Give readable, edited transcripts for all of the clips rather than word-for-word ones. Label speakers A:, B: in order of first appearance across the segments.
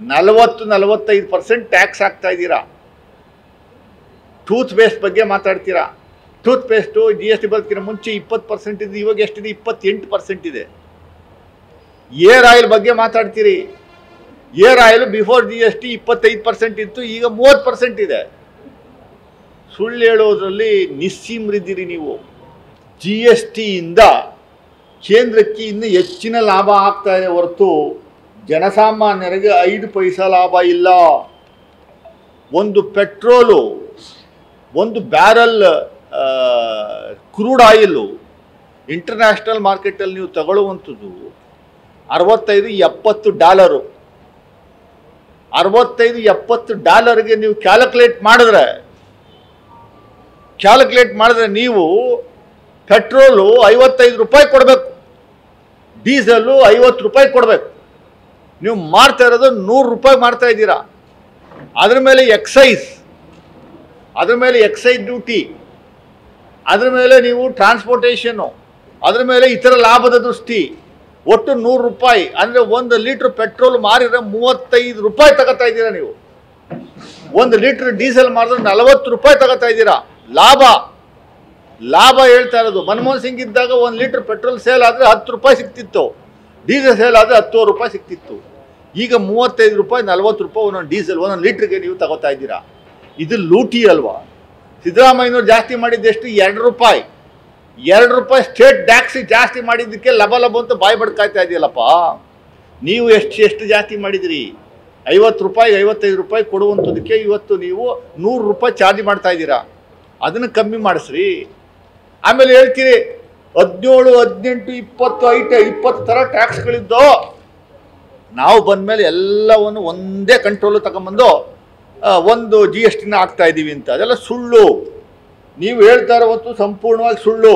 A: 40-45% tax ಹಾಕ್ತಾ ಇದ್ದೀರಾ. Tooth paste ಬಗ್ಗೆ ಮಾತಾಡ್ತೀರಾ. ಟೂತ್ ಪೇಸ್ಟು GST ಬರೋದಕ್ಕಿಂತ ಮುಂಚೆ 20% ಇದೆ, ಇವಾಗ ಎಷ್ಟಿದೆ? 28% ಇದೆ. ಏರ್ ಆಯಿಲ್ ಬಗ್ಗೆ ಮಾತಾಡ್ತೀರಿ. ಏರ್ ಆಯಿಲ್ ಬಿಫೋರ್ GST 25% ಇತ್ತು, ಈಗ 30% ಇದೆ. ಸುಳ್ಳು ಹೇಳೋದ್ರಲ್ಲಿ ನಿಸ್ಸೀಮರಿದ್ದೀರಿ ನೀವು. GSTಯಿಂದ ಕೇಂದ್ರಕ್ಕೆ ಇನ್ನೂ ಹೆಚ್ಚಿನ ಲಾಭ ಆಗ್ತಾ ಇದೆ ಹೊರತು ಜನಸಾಮಾನ್ಯರಿಗೆ 5 ಪೈಸಾ ಲಾಭ ಇಲ್ಲ. ಒಂದು ಪೆಟ್ರೋಲು, ಒಂದು ಬ್ಯಾರಲ್ ಕ್ರೂಡ್ ಆಯಿಲು ಇಂಟರ್ನ್ಯಾಷನಲ್ ಮಾರ್ಕೆಟಲ್ಲಿ ನೀವು ತಗೊಳ್ಳುವಂಥದ್ದು $65-70. $65-70 ನೀವು ಕ್ಯಾಲ್ಕುಲೇಟ್ ಮಾಡಿದ್ರೆ ನೀವು ಪೆಟ್ರೋಲು ₹55 ಕೊಡಬೇಕು, ಡೀಸೆಲ್ಲು ₹50 ಕೊಡಬೇಕು. ನೀವು ಮಾರ್ತಾ ಇರೋದು ₹100 ಮಾರ್ತಾ ಇದ್ದೀರಾ. ಅದ್ರ ಮೇಲೆ ಎಕ್ಸೈಸ್ ಡ್ಯೂಟಿ, ಅದ್ರ ಮೇಲೆ ನೀವು ಟ್ರಾನ್ಸ್ಪೋರ್ಟೇಷನ್ನು, ಅದ್ರ ಮೇಲೆ ಇತರ ಲಾಭದ ದೃಷ್ಟಿ, ಒಟ್ಟು ₹100. ಅಂದರೆ 1 ಲೀಟ್ರ್ ಪೆಟ್ರೋಲ್ ಮಾರಿದ್ರೆ ₹35 ತಗೋತಾ ಇದ್ದೀರಾ ನೀವು. 1 ಲೀಟ್ರ್ ಡೀಸೆಲ್ ಮಾರಿದ್ರೆ ₹40 ತಗೋತಾ ಇದ್ದೀರಾ. ಲಾಭ ಹೇಳ್ತಾ ಇರೋದು. ಮನಮೋಹನ್ ಸಿಂಗ್ ಇದ್ದಾಗ 1 ಲೀಟ್ರ್ ಪೆಟ್ರೋಲ್ ಸೇಲ್ ಆದರೆ ₹10 ಸಿಗ್ತಿತ್ತು, ಡೀಸೆಲ್ ಸೇಲ್ ಆದರೆ ₹10 ಸಿಗ್ತಿತ್ತು. ಈಗ ₹35 ₹40 ಒಂದೊಂದು ಡೀಸೆಲ್, 1 ಲೀಟ್ರಿಗೆ ನೀವು ತಗೋತಾ ಇದ್ದೀರಾ. ಇದು ಲೂಟಿ ಅಲ್ವಾ? ಸಿದ್ದರಾಮಯ್ಯನವ್ರು ಜಾಸ್ತಿ ಮಾಡಿದ್ದೆಷ್ಟು? ₹2 ಸ್ಟೇಟ್ ಟ್ಯಾಕ್ಸ್ ಜಾಸ್ತಿ ಮಾಡಿದ್ದಕ್ಕೆ ಲಬ ಅಂತ ಬಾಯಿ ಬಡ್ಕಾಯ್ತಾ ಇದೆಯಲ್ಲಪ್ಪ. ನೀವು ಎಷ್ಟು ಜಾಸ್ತಿ ಮಾಡಿದಿರಿ? ₹50 ₹55 ಕೊಡುವಂಥದ್ದಕ್ಕೆ ಇವತ್ತು ನೀವು ₹100 ಚಾರ್ಜ್ ಮಾಡ್ತಾ ಇದ್ದೀರಾ. ಅದನ್ನು ಕಮ್ಮಿ ಮಾಡಿಸ್ರಿ. ಆಮೇಲೆ ಹೇಳ್ತೀರಿ 17, 18, 20 ಥರ ಟ್ಯಾಕ್ಸ್ಗಳಿದ್ದೋ. ನಾವು ಬಂದಮೇಲೆ ಎಲ್ಲವನ್ನು ಒಂದೇ ಕಂಟ್ರೋಲು ತಗೊಂಬಂದು ಒಂದು GSTನ ಹಾಕ್ತಾ ಇದ್ದೀವಿ ಅಂತ. ಅದೆಲ್ಲ ಸುಳ್ಳು. ನೀವು ಹೇಳ್ತಾ ಇರೋವಂತೂ ಸಂಪೂರ್ಣವಾಗಿ ಸುಳ್ಳು.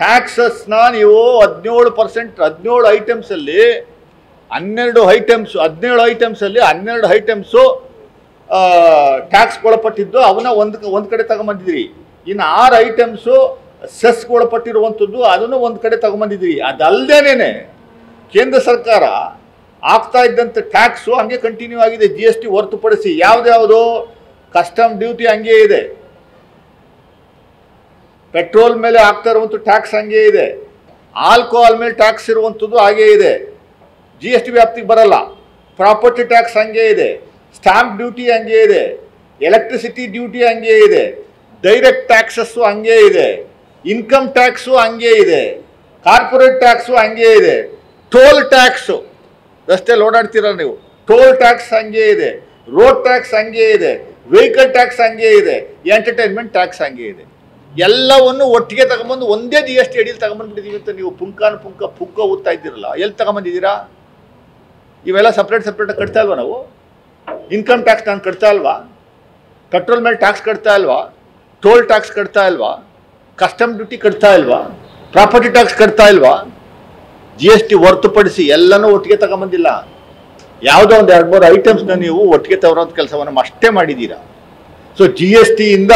A: ಟ್ಯಾಕ್ಸಸ್ನ ನೀವು 17% ಐಟಮ್ಸಲ್ಲಿ 17 ಐಟಮ್ಸು ಟ್ಯಾಕ್ಸ್ ಒಳಪಟ್ಟಿದ್ದು ಅವನ್ನ ಒಂದು ಕಡೆ ತಗೊಂಬಂದಿದ್ರಿ. ಇನ್ನು 6 ಐಟಮ್ಸು ಸೆಸ್ ಒಳಪಟ್ಟಿರುವಂಥದ್ದು ಅದನ್ನು ಒಂದು ಕಡೆ ತಗೊಂಬಂದಿದ್ರಿ. ಅದಲ್ಲದೇನೆ ಕೇಂದ್ರ ಸರ್ಕಾರ ಆಗ್ತಾ ಇದ್ದಂಥ ಟ್ಯಾಕ್ಸು ಹಂಗೆ ಕಂಟಿನ್ಯೂ ಆಗಿದೆ. GST ಹೊರತುಪಡಿಸಿ ಯಾವ್ದು ಕಸ್ಟಮ್ ಡ್ಯೂಟಿ ಹಂಗೆ ಇದೆ, ಪೆಟ್ರೋಲ್ ಮೇಲೆ ಆಗ್ತಾ ಇರುವಂಥ ಟ್ಯಾಕ್ಸ್ ಹಂಗೆ ಇದೆ, ಆಲ್ಕೋಹಾಲ್ ಮೇಲೆ ಟ್ಯಾಕ್ಸ್ ಇರುವಂಥದ್ದು ಹಾಗೇ ಇದೆ, GST ವ್ಯಾಪ್ತಿಗೆ ಬರಲ್ಲ. ಪ್ರಾಪರ್ಟಿ ಟ್ಯಾಕ್ಸ್ ಹಂಗೆ ಇದೆ, ಸ್ಟಾಂಪ್ ಡ್ಯೂಟಿ ಹಂಗೆ ಇದೆ, ಎಲೆಕ್ಟ್ರಿಸಿಟಿ ಡ್ಯೂಟಿ ಹಂಗೆ ಇದೆ, ಡೈರೆಕ್ಟ್ ಟ್ಯಾಕ್ಸಸ್ಸು ಹಂಗೆ ಇದೆ, ಇನ್ಕಮ್ ಟ್ಯಾಕ್ಸು ಹಂಗೆ ಇದೆ, ಕಾರ್ಪೊರೇಟ್ ಟ್ಯಾಕ್ಸು ಹಂಗೆ ಇದೆ, ಟೋಲ್ ಟ್ಯಾಕ್ಸು ರಸ್ತೆಯಲ್ಲಿ ಓಡಾಡ್ತೀರಲ್ಲ ನೀವು, ಟೋಲ್ ಟ್ಯಾಕ್ಸ್ ಹಂಗೆ ಇದೆ, ರೋಡ್ ಟ್ಯಾಕ್ಸ್ ಹಂಗೆ ಇದೆ, ವೆಹಿಕಲ್ ಟ್ಯಾಕ್ಸ್ ಹಂಗೆ ಇದೆ, ಎಂಟರ್ಟೈನ್ಮೆಂಟ್ ಟ್ಯಾಕ್ಸ್ ಹಂಗೆ ಇದೆ. ಎಲ್ಲವನ್ನು ಒಟ್ಟಿಗೆ ತಗೊಂಬಂದು ಒಂದೇ GST ಅಡಿಯಲ್ಲಿ ತಗೊಂಬಂದ್ಬಿಟ್ಟಿದ್ದೀವಿ ಅಂತ ನೀವು ಪುಂಕ ಓದ್ತಾ ಇದ್ದೀರಲ್ಲ. ಎಲ್ಲಿ ತಗೊಂಬಂದಿದ್ದೀರಾ? ಇವೆಲ್ಲ ಸಪ್ರೇಟ್ ಕಟ್ತಾ ಇಲ್ವಾ? ನಾವು ಇನ್ಕಮ್ ಟ್ಯಾಕ್ಸ್ ನಾನು ಕಟ್ತಾ ಇಲ್ವಾ? ಪೆಟ್ರೋಲ್ ಮೇಲೆ ಟ್ಯಾಕ್ಸ್ ಕಟ್ತಾ ಇಲ್ವಾ? ಟೋಲ್ ಟ್ಯಾಕ್ಸ್ ಕಟ್ತಾ ಇಲ್ವಾ? ಕಸ್ಟಮ್ ಡ್ಯೂಟಿ ಕಟ್ತಾ ಇಲ್ವಾ? ಪ್ರಾಪರ್ಟಿ ಟ್ಯಾಕ್ಸ್ ಕಟ್ತಾ ಇಲ್ವಾ? GST ಹೊರತುಪಡಿಸಿ ಎಲ್ಲನೂ ಒಟ್ಟಿಗೆ ತಗೊಂಬಂದಿಲ್ಲ. ಯಾವುದೋ ಒಂದು 2-3 ಐಟಮ್ಸ್ನ ನೀವು ಒಟ್ಟಿಗೆ ತಗೊಳ್ಳೋಂಥ ಕೆಲಸವನ್ನು ಅಷ್ಟೇ ಮಾಡಿದ್ದೀರಾ. ಸೊ GSTಯಿಂದ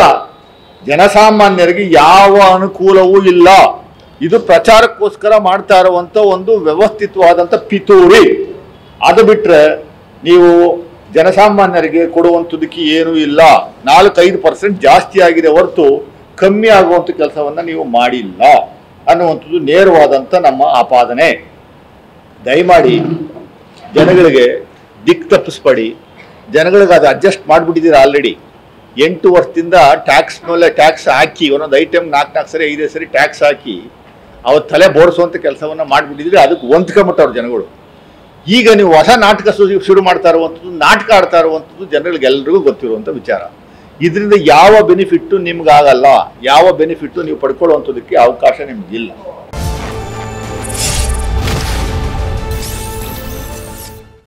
A: ಜನಸಾಮಾನ್ಯರಿಗೆ ಯಾವ ಅನುಕೂಲವೂ ಇಲ್ಲ. ಇದು ಪ್ರಚಾರಕ್ಕೋಸ್ಕರ ಮಾಡ್ತಾ ಇರುವಂಥ ಒಂದು ವ್ಯವಸ್ಥಿತವಾದಂಥ ಪಿತೂರಿ. ಅದು ಬಿಟ್ಟರೆ ನೀವು ಜನಸಾಮಾನ್ಯರಿಗೆ ಕೊಡುವಂಥದ್ದಕ್ಕೆ ಏನೂ ಇಲ್ಲ. 4-5% ಜಾಸ್ತಿ ಆಗಿದೆ ಹೊರತು ಕಮ್ಮಿ ಆಗುವಂಥ ಕೆಲಸವನ್ನು ನೀವು ಮಾಡಿಲ್ಲ ಅನ್ನುವಂಥದ್ದು ನೇರವಾದಂಥ ನಮ್ಮ ಆಪಾದನೆ. ದಯಮಾಡಿ ಜನಗಳಿಗೆ ದಿಕ್ಕು ತಪ್ಪಿಸ್ಬೇಡಿ. ಜನಗಳಿಗೆ ಅದು ಅಡ್ಜಸ್ಟ್ ಮಾಡಿಬಿಟ್ಟಿದ್ದೀರಾ ಆಲ್ರೆಡಿ. 8 ವರ್ಷದಿಂದ ಟ್ಯಾಕ್ಸ್ ಮೇಲೆ ಟ್ಯಾಕ್ಸ್ ಹಾಕಿ ಒಂದೊಂದು ಐಟಮ್ 4 ಸರಿ 5 ಸರಿ ಟ್ಯಾಕ್ಸ್ ಹಾಕಿ ಅವತ್ತು ತಲೆ ಬೋಡಿಸುವಂಥ ಕೆಲಸವನ್ನು ಮಾಡಿಬಿಟ್ಟಿದ್ರೆ ಅದಕ್ಕೆ ಹೊಂದ್ಕೊಂಬಿಟ್ಟವ್ರು ಜನಗಳು. ಈಗ ನೀವು ಹೊಸ ನಾಟಕ ಶುರು ಮಾಡ್ತಾ ಇರುವಂಥದ್ದು, ನಾಟಕ ಆಡ್ತಾ ಇರುವಂಥದ್ದು ಜನಗಳಿಗೆಲ್ಲರಿಗೂ ಗೊತ್ತಿರುವಂಥ ವಿಚಾರ. ಇದರಿಂದ ಯಾವ ಬೆನಿಫಿಟ್ಟು ನಿಮ್ಗಾಗಲ್ಲ, ಯಾವ ಬೆನಿಫಿಟ್ಟು ನೀವು ಪಡ್ಕೊಳ್ಳುವಂಥದ್ದಕ್ಕೆ ಅವಕಾಶ ನಿಮಗಿಲ್ಲ.